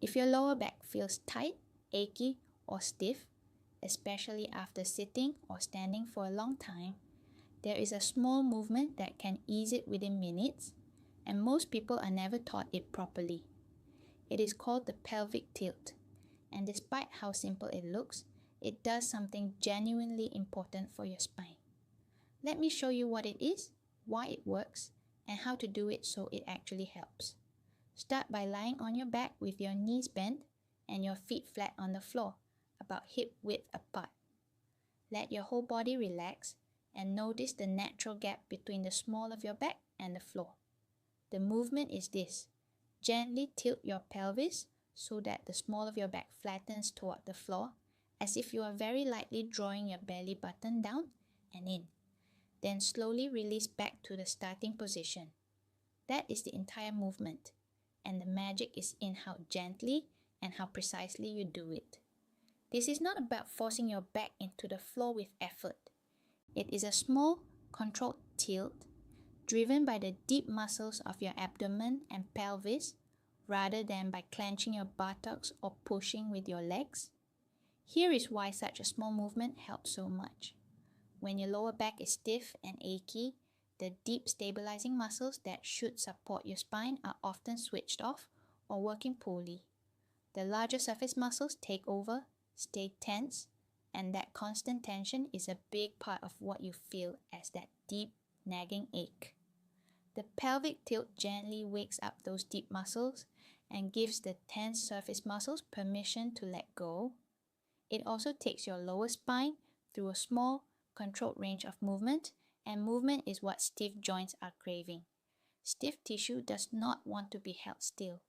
If your lower back feels tight, achy, or stiff, especially after sitting or standing for a long time, there is a small movement that can ease it within minutes, and most people are never taught it properly. It is called the pelvic tilt, and despite how simple it looks, it does something genuinely important for your spine. Let me show you what it is, why it works, and how to do it so it actually helps. Start by lying on your back with your knees bent and your feet flat on the floor, about hip width apart. Let your whole body relax and notice the natural gap between the small of your back and the floor. The movement is this. Gently tilt your pelvis so that the small of your back flattens toward the floor, as if you are very lightly drawing your belly button down and in. Then slowly release back to the starting position. That is the entire movement, and the magic is in how gently and how precisely you do it. This is not about forcing your back into the floor with effort. It is a small, controlled tilt driven by the deep muscles of your abdomen and pelvis rather than by clenching your buttocks or pushing with your legs. Here is why such a small movement helps so much. When your lower back is stiff and achy, the deep stabilizing muscles that should support your spine are often switched off or working poorly. The larger surface muscles take over, stay tense, and that constant tension is a big part of what you feel as that deep, nagging ache. The pelvic tilt gently wakes up those deep muscles and gives the tense surface muscles permission to let go. It also takes your lower spine through a small, controlled range of movement, and movement is what stiff joints are craving. Stiff tissue does not want to be held still.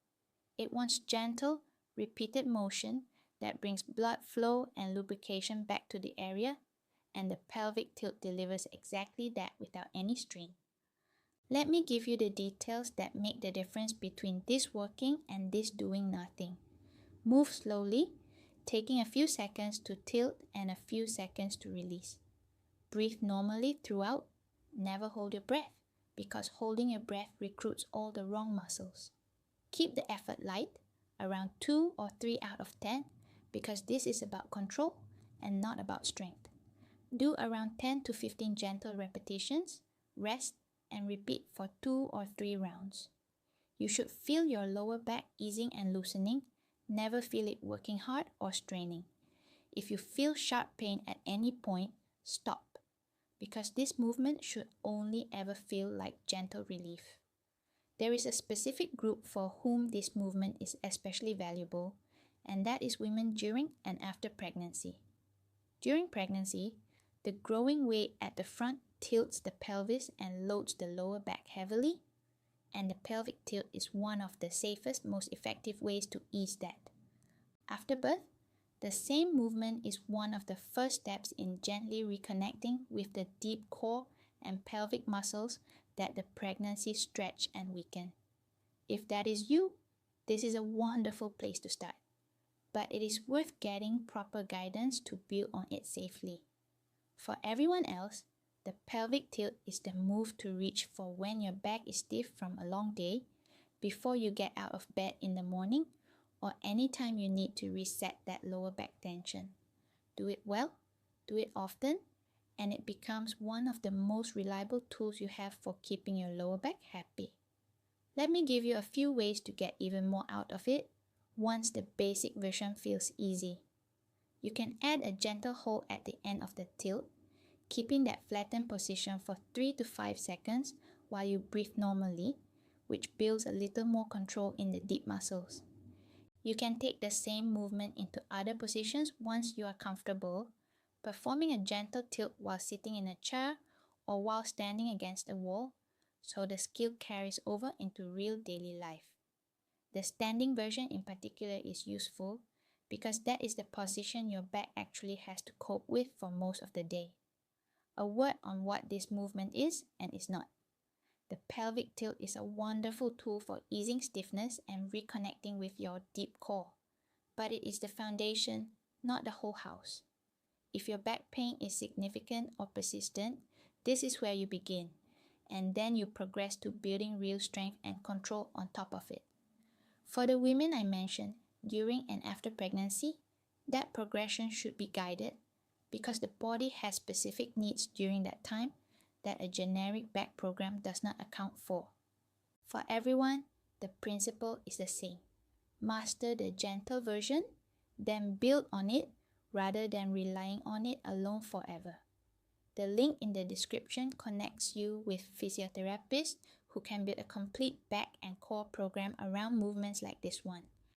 It wants gentle, repeated motion that brings blood flow and lubrication back to the area, and the pelvic tilt delivers exactly that without any strain. Let me give you the details that make the difference between this working and this doing nothing. Move slowly, taking a few seconds to tilt and a few seconds to release. Breathe normally throughout. Never hold your breath, because holding your breath recruits all the wrong muscles. Keep the effort light, around 2 or 3 out of 10, because this is about control and not about strength. Do around 10 to 15 gentle repetitions, rest, and repeat for 2 or 3 rounds. You should feel your lower back easing and loosening, never feel it working hard or straining. If you feel sharp pain at any point, stop, because this movement should only ever feel like gentle relief. There is a specific group for whom this movement is especially valuable, and that is women during and after pregnancy. During pregnancy, the growing weight at the front tilts the pelvis and loads the lower back heavily, and the pelvic tilt is one of the safest, most effective ways to ease that. After birth, the same movement is one of the first steps in gently reconnecting with the deep core and pelvic muscles that the pregnancy stretch and weaken. If that is you, this is a wonderful place to start. But it is worth getting proper guidance to build on it safely. For everyone else, the pelvic tilt is the move to reach for when your back is stiff from a long day, before you get out of bed in the morning, or anytime you need to reset that lower back tension. Do it well, do it often, and it becomes one of the most reliable tools you have for keeping your lower back happy. Let me give you a few ways to get even more out of it once the basic version feels easy. You can add a gentle hold at the end of the tilt, keeping that flattened position for 3 to 5 seconds while you breathe normally, which builds a little more control in the deep muscles. You can take the same movement into other positions once you are comfortable, performing a gentle tilt while sitting in a chair or while standing against a wall, so the skill carries over into real daily life. The standing version in particular is useful because that is the position your back actually has to cope with for most of the day. A word on what this movement is and is not. The pelvic tilt is a wonderful tool for easing stiffness and reconnecting with your deep core, but it is the foundation, not the whole house. If your back pain is significant or persistent, this is where you begin, and then you progress to building real strength and control on top of it. For the women I mentioned, during and after pregnancy, that progression should be guided because the body has specific needs during that time that a generic back program does not account for. For everyone, the principle is the same. Master the gentle version, then build on it rather than relying on it alone forever. The link in the description connects you with physiotherapists who can build a complete back and core program around movements like this one.